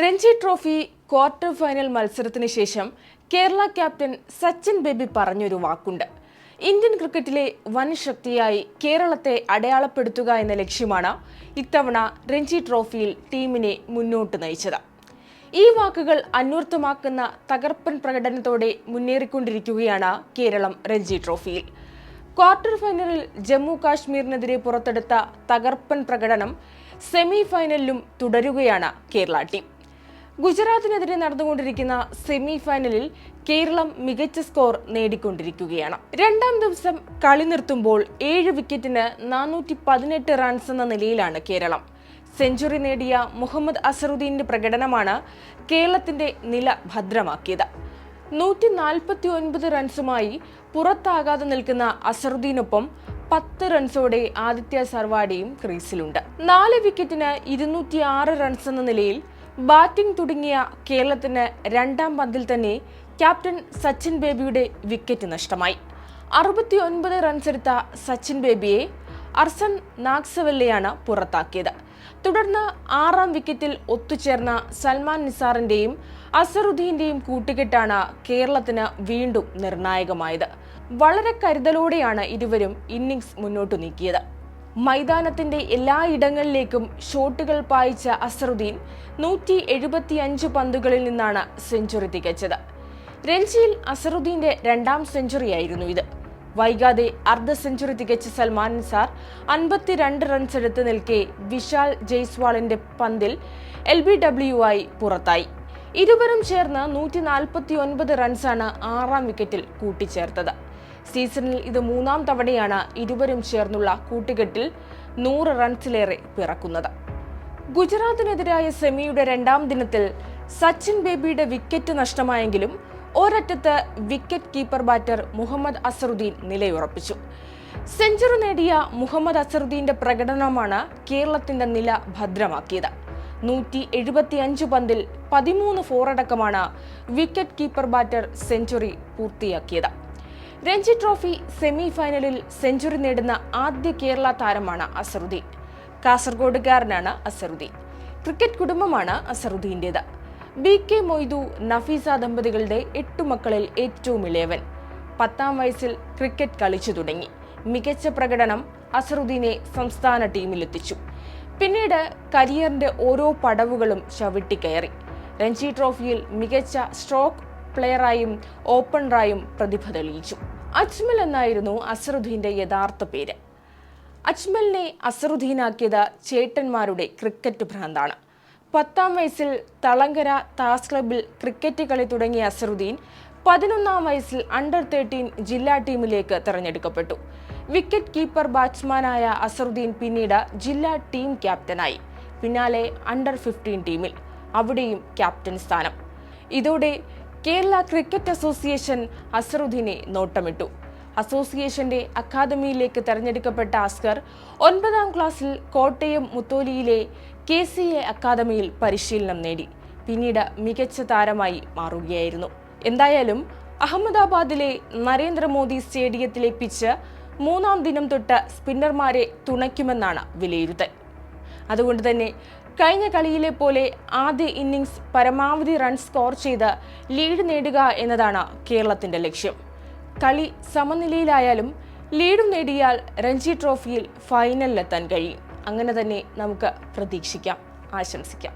Ranji trophy quarter final മത്സരത്തിന് ശേഷം Kerala captain Sachin baby പറഞ്ഞൊരു വാക്കുണ്ട്. ഇന്ത്യൻ ക്രിക്കറ്റിലെ വൻ ശക്തിയായി കേരളത്തെ അടയാളപ്പെടുത്തുക എന്ന ലക്ഷ്യമാണ് ഇത്തവണ രഞ്ജി ട്രോഫിയിൽ ടീമിനെ മുന്നോട്ട് നയിച്ചത്. ഈ വാക്കുകൾ അന്വർത്ഥമാക്കുന്ന തകർപ്പൻ പ്രകടനത്തോടെ മുന്നേറിക്കൊണ്ടിരിക്കുകയാണ് കേരളം രഞ്ജി ട്രോഫിയിൽ. ക്വാർട്ടർ ഫൈനലിൽ ജമ്മു കാശ്മീരിനെതിരെ പുറത്തെടുത്ത തകർപ്പൻ പ്രകടനം സെമി ഫൈനലിലും തുടരുകയാണ് കേരള ടീം. ഗുജറാത്തിനെതിരെ നടന്നുകൊണ്ടിരിക്കുന്ന സെമി ഫൈനലിൽ കേരളം മികച്ച സ്കോർ നേടിക്കൊണ്ടിരിക്കുകയാണ്. രണ്ടാം ദിവസം കളി നിർത്തുമ്പോൾ 7 വിക്കറ്റിന് 418 റൺസ് എന്ന നിലയിലാണ് കേരളം. സെഞ്ചുറി നേടിയ മുഹമ്മദ് അസറുദ്ദീന്റെ പ്രകടനമാണ് കേരളത്തിന്റെ നില ഭദ്രമാക്കിയത്. 149 റൺസുമായി പുറത്താകാതെ നിൽക്കുന്ന അസറുദ്ദീനൊപ്പം 10 റൺസോടെ ആദിത്യ സർവാഡിയും ക്രീസിലുണ്ട്. 4 വിക്കറ്റിന് 206 റൺസ് എന്ന നിലയിൽ ബാറ്റിംഗ് തുടങ്ങിയ കേരളത്തിന് രണ്ടാം പന്തിൽ തന്നെ ക്യാപ്റ്റൻ സച്ചിൻ ബേബിയുടെ വിക്കറ്റ് നഷ്ടമായി. 69 റൺസ് എടുത്ത സച്ചിൻ ബേബിയെ അർസൻ നാഗ്സവെല്ലയാണ് പുറത്താക്കിയത്. തുടർന്ന് 6-ാം വിക്കറ്റിൽ ഒത്തുചേർന്ന സൽമാൻ നിസാറിന്റെയും അസറുദ്ദീന്റെയും കൂട്ടുകെട്ടാണ് കേരളത്തിന് വീണ്ടും നിർണായകമായത്. വളരെ കരുതലോടെയാണ് ഇരുവരും ഇന്നിംഗ്സ് മുന്നോട്ടു നീക്കിയത്. മൈതാനത്തിന്റെ എല്ലാ ഇടങ്ങളിലേക്കും ഷോട്ടുകൾ പായിച്ച അസറുദ്ദീൻ 175 പന്തുകളിൽ നിന്നാണ് സെഞ്ചുറി തികച്ചത്. രഞ്ജിയിൽ അസറുദ്ദീന്റെ രണ്ടാം സെഞ്ചുറിയായിരുന്നു ഇത്. വൈകാതെ അർദ്ധ സെഞ്ചുറി തികച്ച സൽമാൻ നിസാർ 52 റൺസ് എടുത്ത് നിൽക്കെ വിശാൽ ജയ്സ്വാളിന്റെ പന്തിൽ LBW ആയി പുറത്തായി. ഇരുവരും ചേർന്ന് 149 റൺസാണ് 6-ാം വിക്കറ്റിൽ കൂട്ടിച്ചേർത്തത്. സീസണിൽ ഇത് 3-ാം തവണയാണ് ഇരുവരും ചേർന്നുള്ള കൂട്ടുകെട്ടിൽ 100 റൺസിലേറെ പിറക്കുന്നത്. ഗുജറാത്തിനെതിരായ സെമിയുടെ രണ്ടാം ദിനത്തിൽ സച്ചിൻ ബേബിയുടെ വിക്കറ്റ് നഷ്ടമായെങ്കിലും ഒരറ്റത്ത് wicket keeper batter Mohammed Azharuddeen നിലയുറപ്പിച്ചു. സെഞ്ചുറി നേടിയ മുഹമ്മദ് അസറുദ്ദീന്റെ പ്രകടനമാണ് കേരളത്തിന്റെ നില ഭദ്രമാക്കിയത്. 175 പന്തിൽ 13 ഫോറടക്കമാണ് വിക്കറ്റ് കീപ്പർ ബാറ്റർ സെഞ്ചുറി പൂർത്തിയാക്കിയത്. രഞ്ജി ട്രോഫി സെമി ഫൈനലിൽ സെഞ്ചുറി നേടുന്ന ആദ്യ കേരള താരമാണ് അസറുദ്ദീൻ. കാസർഗോഡുകാരനാണ് അസറുദ്ദീൻ. ക്രിക്കറ്റ് കുടുംബമാണ് അസറുദ്ദീന്റേത്. BK മൊയ്തു നഫീസ ദമ്പതികളുടെ 8 മക്കളിൽ ഏറ്റവും ഇളയവൻ. 10-ാം വയസ്സിൽ ക്രിക്കറ്റ് കളിച്ചു തുടങ്ങി. മികച്ച പ്രകടനം അസറുദ്ദീനെ സംസ്ഥാന ടീമിലെത്തിച്ചു. പിന്നീട് കരിയറിന്റെ ഓരോ പടവുകളും ചവിട്ടിക്കയറി. രഞ്ജി ട്രോഫിയിൽ മികച്ച സ്ട്രോക്ക് പ്ലെയറായും ഓപ്പണറായും പ്രതിഭ തെളിയിച്ചു. അജ്മൽ എന്നായിരുന്നു അസറുദ്ദീന്റെ യഥാർത്ഥ പേര്. അജ്മലിനെ അസറുദ്ദീനാക്കിയത് ചേട്ടന്മാരുടെ ക്രിക്കറ്റ് ഭ്രാന്താണ്. 10-ാം വയസ്സിൽ തളങ്കര താസ് ക്ലബിൽ ക്രിക്കറ്റ് കളി തുടങ്ങിയ അസറുദ്ദീൻ 11-ാം വയസ്സിൽ അണ്ടർ 13 ജില്ലാ ടീമിലേക്ക് തെരഞ്ഞെടുക്കപ്പെട്ടു. വിക്കറ്റ് കീപ്പർ ബാറ്റ്സ്മാനായ അസറുദ്ദീൻ പിന്നീട് ജില്ലാ ടീം ക്യാപ്റ്റനായി. പിന്നാലെ അണ്ടർ 15 ടീമിൽ, അവിടെയും ക്യാപ്റ്റൻ സ്ഥാനം. ഇതോടെ കേരള ക്രിക്കറ്റ് അസോസിയേഷൻ അസറുദ്ദീനെ നോട്ടമിട്ടു. അസോസിയേഷന്റെ അക്കാദമിയിലേക്ക് തെരഞ്ഞെടുക്കപ്പെട്ട അസ്കർ 9-ാം ക്ലാസ്സിൽ കോട്ടയം മുത്തോലിയിലെ KCA അക്കാദമിയിൽ പരിശീലനം നേടി. പിന്നീട് മികച്ച താരമായി മാറുകയായിരുന്നു. എന്തായാലും അഹമ്മദാബാദിലെ നരേന്ദ്രമോദി സ്റ്റേഡിയത്തിലെ പിച്ച് 3-ാം ദിനം തൊട്ട് സ്പിന്നർമാരെ തുണയ്ക്കുമെന്നാണ് വിലയിരുത്തൽ. അതുകൊണ്ട് തന്നെ കഴിഞ്ഞ കളിയിലെ പോലെ ആദ്യ ഇന്നിംഗ്സ് പരമാവധി റൺ സ്കോർ ചെയ്ത് ലീഡ് നേടുക എന്നതാണ് കേരളത്തിന്റെ ലക്ഷ്യം. കളി സമനിലയിലായാലും ലീഡും നേടിയാൽ രഞ്ജി ട്രോഫിയിൽ ഫൈനലിലെത്താൻ കഴിയും. അങ്ങനെ തന്നെ നമുക്ക് പ്രതീക്ഷിക്കാം, ആശംസിക്കാം.